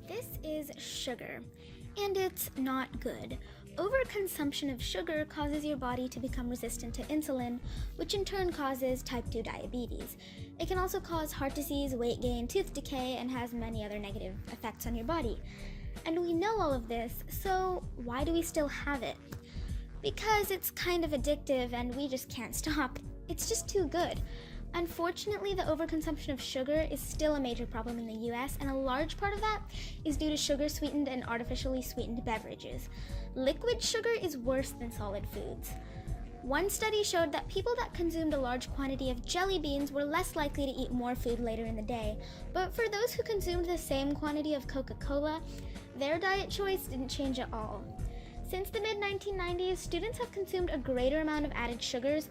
This is sugar, and it's not good. Overconsumption of sugar causes your body to become resistant to insulin, which in turn causes type 2 diabetes. It can also cause heart disease, weight gain, tooth decay, and has many other negative effects on your body. And we know all of this, so why do we still have it? Because it's kind of addictive and we just can't stop. It's just too good. Unfortunately, the overconsumption of sugar is still a major problem in the US, and a large part of that is due to sugar-sweetened and artificially sweetened beverages. Liquid sugar is worse than solid foods. One study showed that people that consumed a large quantity of jelly beans were less likely to eat more food later in the day, but for those who consumed the same quantity of Coca-Cola, their diet choice didn't change at all. Since the mid-1990s, students have consumed a greater amount of added sugars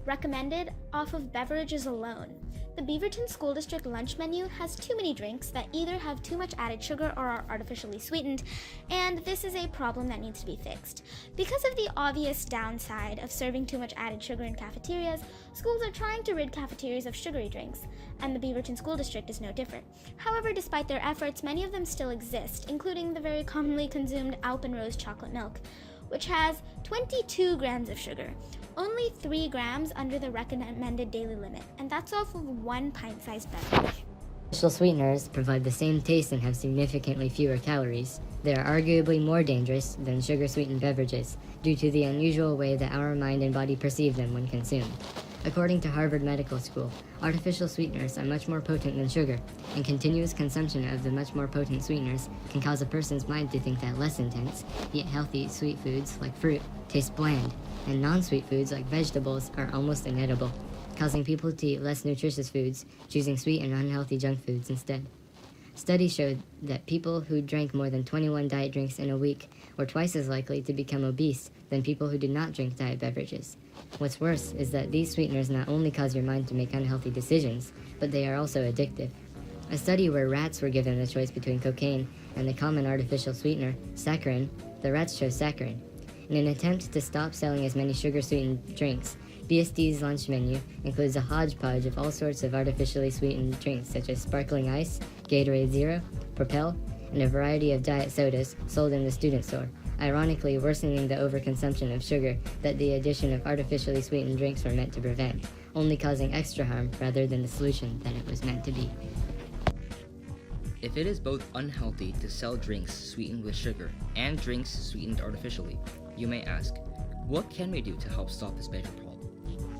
recommended off of beverages alone. The Beaverton School District lunch menu has too many drinks that either have too much added sugar or are artificially sweetened, and this is a problem that needs to be fixed. Because of the obvious downside of serving too much added sugar in cafeterias, schools are trying to rid cafeterias of sugary drinks, and the Beaverton School District is no different. However, despite their efforts, many of them still exist, including the very commonly consumed Alpenrose chocolate milk, which has 22 grams of sugar, only 3 grams under the recommended daily limit, and that's off of 1 pint-sized beverage. Artificial sweeteners provide the same taste and have significantly fewer calories. They are arguably more dangerous than sugar-sweetened beverages due to the unusual way that our mind and body perceive them when consumed. According to Harvard Medical School, artificial sweeteners are much more potent than sugar, and continuous consumption of the much more potent sweeteners can cause a person's mind to think that less intense, yet healthy sweet foods like fruit taste bland, and non-sweet foods like vegetables are almost inedible, causing people to eat less nutritious foods, choosing sweet and unhealthy junk foods instead. Studies showed that people who drank more than 21 diet drinks in a week were twice as likely to become obese than people who did not drink diet beverages. What's worse is that these sweeteners not only cause your mind to make unhealthy decisions, but they are also addictive. A study where rats were given the choice between cocaine and the common artificial sweetener, saccharin, the rats chose saccharin. In an attempt to stop selling as many sugar-sweetened drinks, BSD's lunch menu includes a hodgepodge of all sorts of artificially sweetened drinks such as sparkling ice, Gatorade Zero, Propel, and a variety of diet sodas sold in the student store, ironically worsening the overconsumption of sugar that the addition of artificially sweetened drinks were meant to prevent, only causing extra harm rather than the solution that it was meant to be. If it is both unhealthy to sell drinks sweetened with sugar and drinks sweetened artificially, you may ask, what can we do to help solve this major problem?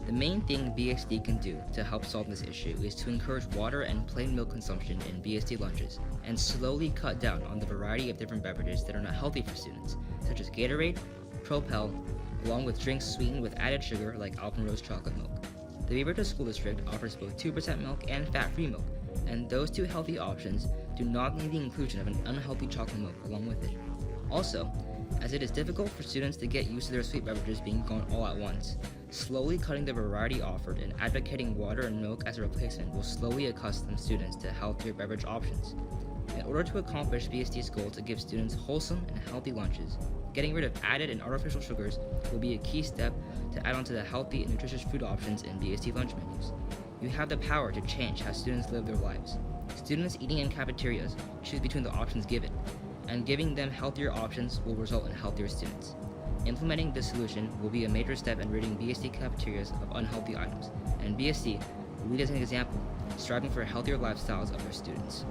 The main thing BSD can do to help solve this issue is to encourage water and plain milk consumption in BSD lunches and slowly cut down on the variety of different beverages that are not healthy for students, such as Gatorade, Propel, along with drinks sweetened with added sugar like Alpenrose chocolate milk. The Beaverton School District offers both 2% milk and fat-free milk, and those two healthy options do not need the inclusion of an unhealthy chocolate milk along with it. Also, as it is difficult for students to get used to their sweet beverages being gone all at once, Slowly cutting the variety offered and advocating water and milk as a replacement will slowly accustom students to healthier beverage options. In order to accomplish BSD's goal to give students wholesome and healthy lunches, getting rid of added and artificial sugars will be a key step to add on to the healthy and nutritious food options in BSD lunch menus. You have the power to change how students live their lives. Students eating in cafeterias choose between the options given, and giving them healthier options will result in healthier students. Implementing this solution will be a major step in ridding BSD cafeterias of unhealthy items, and BSD will lead as an example, striving for healthier lifestyles of their students.